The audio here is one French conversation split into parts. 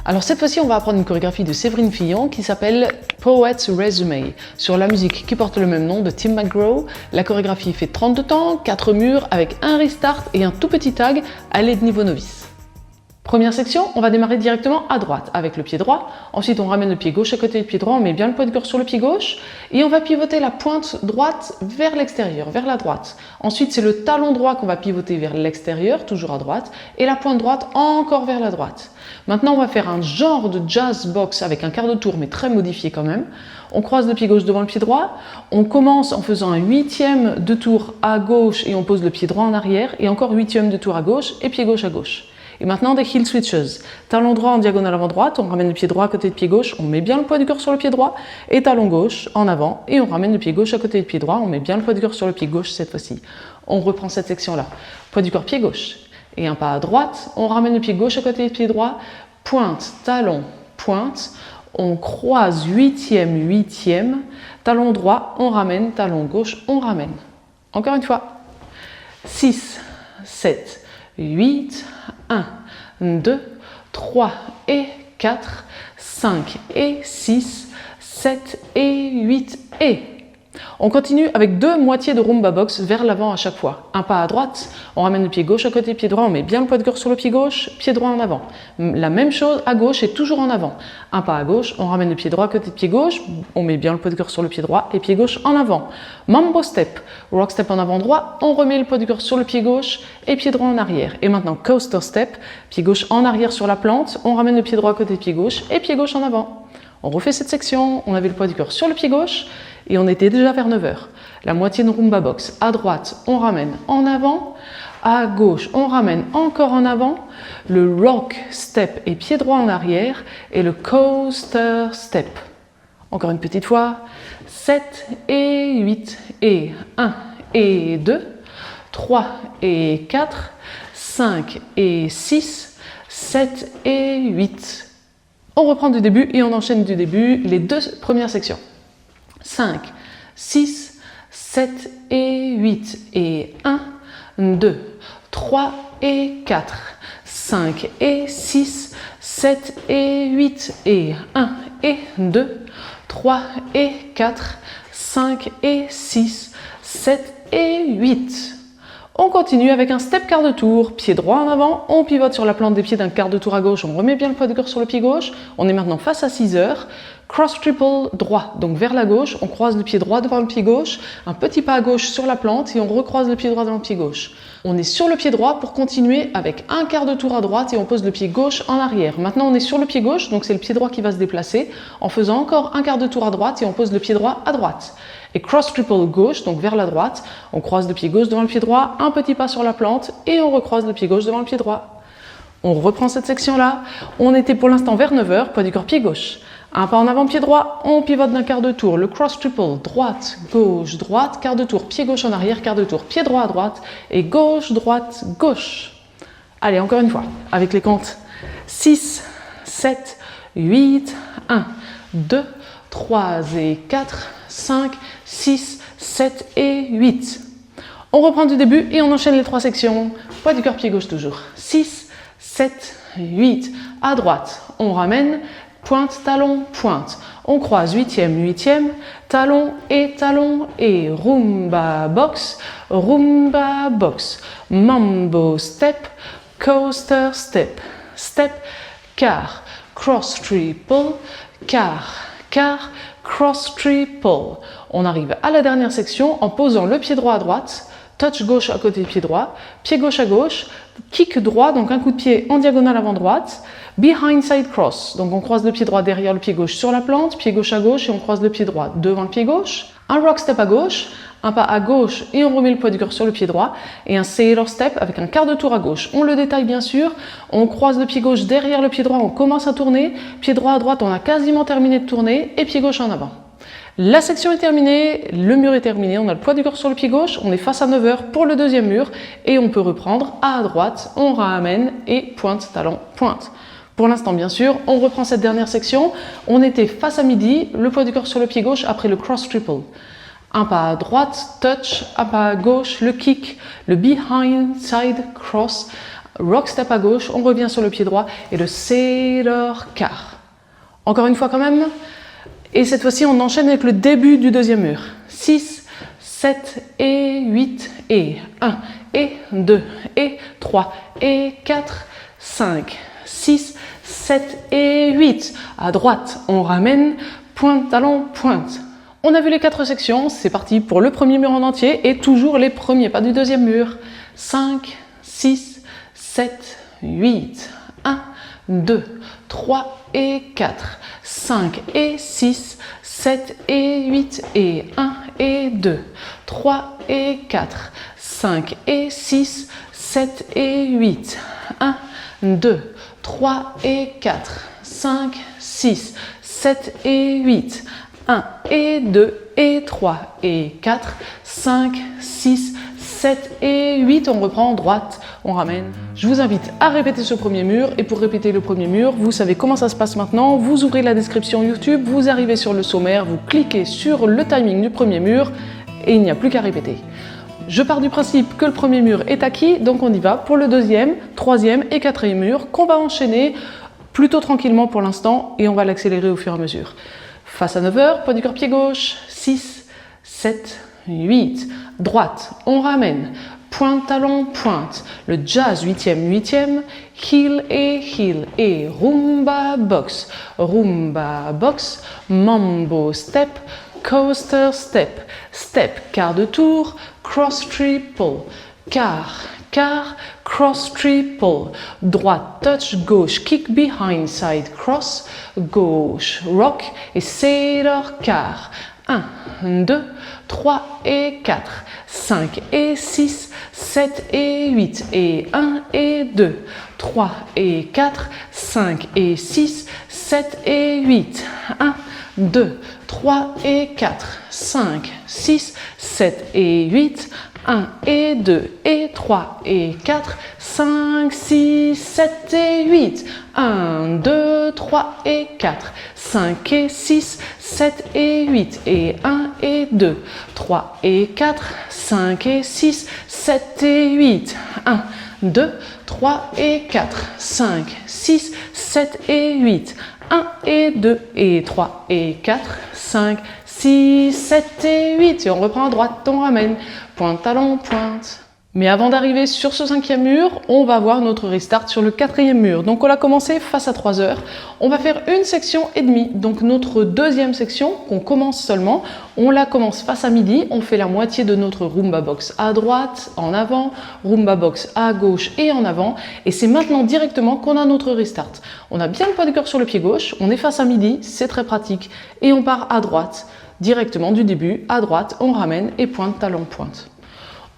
Alors cette fois-ci, on va apprendre une chorégraphie de Séverine Fillon qui s'appelle Poet's Resume, sur la musique qui porte le même nom de Tim McGraw. La chorégraphie fait 32 temps, 4 murs avec un restart et un tout petit tag à l'aide niveau novice. Première section, on va démarrer directement à droite avec le pied droit. Ensuite, on ramène le pied gauche à côté du pied droit, on met bien le poids du corps sur le pied gauche et on va pivoter la pointe droite vers l'extérieur, vers la droite. Ensuite, c'est le talon droit qu'on va pivoter vers l'extérieur, toujours à droite, et la pointe droite encore vers la droite. Maintenant, on va faire un genre de jazz box avec un quart de tour, mais très modifié quand même. On croise le pied gauche devant le pied droit. On commence en faisant un 8e de tour à gauche et on pose le pied droit en arrière. Et encore 8e de tour à gauche et pied gauche à gauche. Et maintenant des heel switches. Talon droit en diagonale avant droite, on ramène le pied droit à côté de pied gauche, on met bien le poids du corps sur le pied droit, et talon gauche en avant, et on ramène le pied gauche à côté du pied droit, on met bien le poids du corps sur le pied gauche cette fois-ci. On reprend cette section-là. Poids du corps pied gauche. Et un pas à droite, on ramène le pied gauche à côté du pied droit, pointe, talon, pointe, on croise 8e, 8e, talon droit, on ramène, talon gauche, on ramène. Encore une fois. 6, 7, 8, 1, 2, 3 et 4, 5 et 6, 7 et 8 et... On continue avec 2 moitiés de rumba box vers l'avant à chaque fois. Un pas à droite, on ramène le pied gauche à côté du pied droit, on met bien le poids de corps sur le pied gauche, pied droit en avant. La même chose à gauche et toujours en avant. Un pas à gauche, on ramène le pied droit à côté de pied gauche, on met bien le poids de corps sur le pied droit et pied gauche en avant. Mambo step, rock step en avant droit, on remet le poids du corps sur le pied gauche et pied droit en arrière. Et maintenant coaster step, pied gauche en arrière sur la plante, on ramène le pied droit à côté de pied gauche et pied gauche en avant. On refait cette section, on avait le poids du corps sur le pied gauche et on était déjà vers 9 h. La moitié de rumba box. À droite, on ramène en avant. À gauche, on ramène encore en avant. Le rock step et pied droit en arrière et le coaster step. Encore une petite fois. 7 et 8 et 1 et 2, 3 et 4, 5 et 6, 7 et 8. On reprend du début et on enchaîne du début les 2 premières sections. 5, 6, 7 et 8 et 1, 2, 3 et 4, 5 et 6, 7 et 8 et 1 et 2, 3 et 4, 5 et 6, 7 et 8. On continue avec un step quart de tour, pied droit en avant, on pivote sur la plante des pieds d'un quart de tour à gauche, on remet bien le poids de corps sur le pied gauche, on est maintenant face à 6 h, cross triple droit, donc vers la gauche, on croise le pied droit devant le pied gauche, un petit pas à gauche sur la plante et on recroise le pied droit devant le pied gauche. On est sur le pied droit pour continuer avec un quart de tour à droite et on pose le pied gauche en arrière. Maintenant on est sur le pied gauche, donc c'est le pied droit qui va se déplacer, en faisant encore un quart de tour à droite et on pose le pied droit à droite. Et cross triple gauche, donc vers la droite, on croise le pied gauche devant le pied droit, un petit pas sur la plante et on recroise le pied gauche devant le pied droit. On reprend cette section-là. On était pour l'instant vers 9 h, poids du corps pied gauche. Un pas en avant, pied droit, on pivote d'un quart de tour. Le cross triple, droite, droite, quart de tour, pied gauche en arrière, quart de tour, pied droit à droite et gauche, droite, gauche. Allez, encore une fois, avec les comptes 6, 7, 8, 1, 2, 3 et 4, 5, 6, 7 et 8. On reprend du début et on enchaîne les 3 sections. Poids du corps, pied gauche toujours. 6, 7, 8. À droite, on ramène, pointe, talon, pointe. On croise 8e, 8e, talon et rumba box, mambo step, coaster step, step, quart, cross triple, quart, cross triple. On arrive à la dernière section en posant le pied droit à droite, touch gauche à côté du pied droit, pied gauche à gauche, kick droit, donc un coup de pied en diagonale avant droite, behind side cross, donc on croise le pied droit derrière le pied gauche sur la plante, pied gauche à gauche et on croise le pied droit devant le pied gauche, un rock step à gauche, un pas à gauche et on remet le poids du corps sur le pied droit et un sailor step avec un quart de tour à gauche. On le détaille bien sûr, on croise le pied gauche derrière le pied droit, on commence à tourner, pied droit à droite, on a quasiment terminé de tourner et pied gauche en avant. La section est terminée, le mur est terminé, on a le poids du corps sur le pied gauche, on est face à 9 h pour le deuxième mur et on peut reprendre à droite, on ramène et pointe, talon, pointe. Pour l'instant, bien sûr, on reprend cette dernière section. On était face à midi, le poids du corps sur le pied gauche après le cross triple. Un pas à droite, touch, un pas à gauche, le kick, le behind side cross, rock step à gauche, on revient sur le pied droit et le cedar car. Encore une fois quand même. Et cette fois-ci, on enchaîne avec le début du deuxième mur. 6, 7 et 8 et 1 et 2 et 3 et 4, 5, 6, 7 et 8. À droite, on ramène, pointe, talon, pointe. On a vu les 4 sections, c'est parti pour le premier mur en entier et toujours les premiers pas du deuxième mur. 5, 6, 7, 8, 1, 2, 3 et 4, 5 et 6, 7 et 8 et 1 et 2, 3 et 4, 5 et 6, 7 et 8, 1, 2, 3 et 4, 5, 6, 7 et 8, 1 et 2 et 3 et 4, 5, 6, 7 et 8, on reprend droite, on ramène. Je vous invite à répéter ce premier mur et pour répéter le premier mur, vous savez comment ça se passe maintenant, vous ouvrez la description YouTube, vous arrivez sur le sommaire, vous cliquez sur le timing du premier mur et il n'y a plus qu'à répéter. Je pars du principe que le premier mur est acquis, donc on y va pour le deuxième, troisième et quatrième mur qu'on va enchaîner plutôt tranquillement pour l'instant et on va l'accélérer au fur et à mesure. Face à 9h, pas du corps pied gauche, 6, 7, 8, droite, on ramène, pointe, talon, pointe, le jazz 8e, heel et rumba box, mambo step, coaster step, step quart de tour, cross triple, quart, cross triple, droite touch, gauche kick behind side cross, gauche rock et cedar quart. 1, 2, 3 et 4, 5 et 6, 7 et 8 et 1 et 2, 3 et 4, 5 et 6, 7 et 8, 1, 2, 3 et 4, 5, 6, 7 et 8, 1 et 2 et 3 et 4, 5, 6, 7 et 8, 1, 2, 3 et 4, 5 et 6, 7 et 8 et 1 et 2, 3 et 4, 5 et 6, 7 et 8, 1, 2, 3 et 4, 5, 6, 7 et 8, 1 et 2 et 3 et 4, 5, 6, 7 et 8 et on reprend à droite, on ramène, pointe, talon, pointe. Mais avant d'arriver sur ce 5e mur, on va voir notre restart sur le 4e mur. Donc on l'a commencé face à 3h. On va faire une section et demie. Donc notre deuxième section, qu'on commence seulement, on la commence face à midi. On fait la moitié de notre rumba box à droite, en avant, rumba box à gauche et en avant. Et c'est maintenant directement qu'on a notre restart. On a bien le poids du corps sur le pied gauche, on est face à midi, c'est très pratique. Et on part à droite, directement du début, à droite, on ramène et pointe, talon, pointe.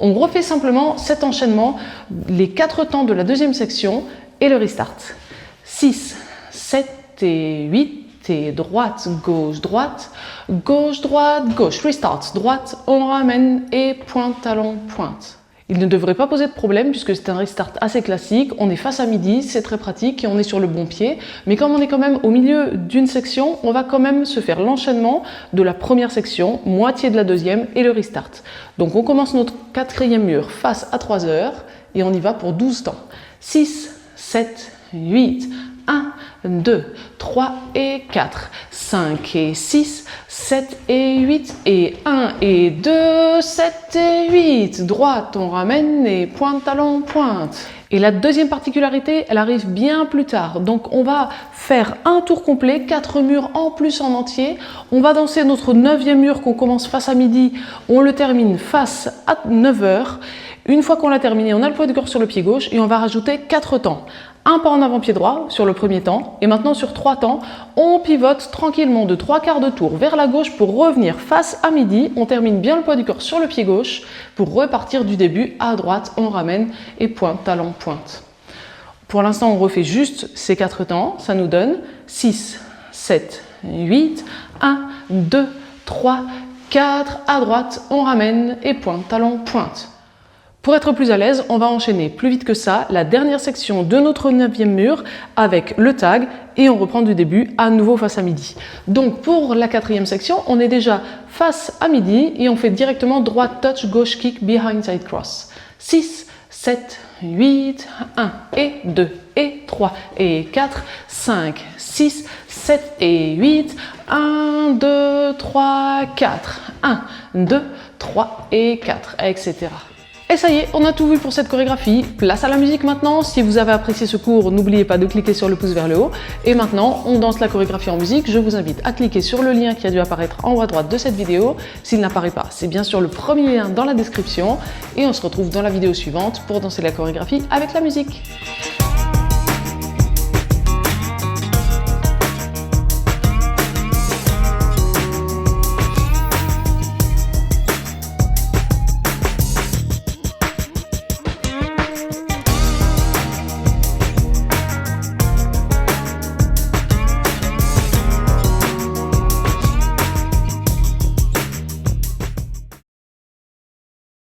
On refait simplement cet enchaînement, les 4 temps de la deuxième section et le restart. 6, 7 et 8 et droite, gauche, droite, gauche, restart, droite, on ramène et pointe, talon, pointe. Il ne devrait pas poser de problème puisque c'est un restart assez classique, on est face à midi, c'est très pratique et on est sur le bon pied. Mais comme on est quand même au milieu d'une section, on va quand même se faire l'enchaînement de la première section, moitié de la deuxième et le restart. Donc on commence notre 4e mur face à 3h et on y va pour 12 temps. 6, 7, 8, 1, 2, 3 et 4, 5 et 6, 7 et 8 et 1 et 2, 7 et 8. Droite, on ramène et pointe, talon, pointe. Et la deuxième particularité, elle arrive bien plus tard. Donc on va faire un tour complet, 4 murs en plus en entier. On va danser notre 9e mur qu'on commence face à midi. On le termine face à 9h. Une fois qu'on l'a terminé, on a le poids du corps sur le pied gauche et on va rajouter 4 temps. Un pas en avant pied droit sur le premier temps et maintenant sur 3 temps, on pivote tranquillement de 3 quarts de tour vers la gauche pour revenir face à midi. On termine bien le poids du corps sur le pied gauche pour repartir du début à droite, on ramène et pointe, talon, pointe. Pour l'instant, on refait juste ces 4 temps, ça nous donne 6, 7, 8, 1, 2, 3, 4, à droite, on ramène et pointe, talon, pointe. Pour être plus à l'aise, on va enchaîner plus vite que ça la dernière section de notre 9e mur avec le tag et on reprend du début à nouveau face à midi. Donc pour la 4e section, on est déjà face à midi et on fait directement droite touch, gauche kick, behind side cross. 6, 7, 8, 1 et 2 et 3 et 4, 5, 6, 7 et 8, 1, 2, 3, 4, 1, 2, 3 et 4, etc. Et ça y est, on a tout vu pour cette chorégraphie. Place à la musique maintenant. Si vous avez apprécié ce cours, n'oubliez pas de cliquer sur le pouce vers le haut. Et maintenant, on danse la chorégraphie en musique. Je vous invite à cliquer sur le lien qui a dû apparaître en haut à droite de cette vidéo. S'il n'apparaît pas, c'est bien sûr le premier lien dans la description. Et on se retrouve dans la vidéo suivante pour danser la chorégraphie avec la musique.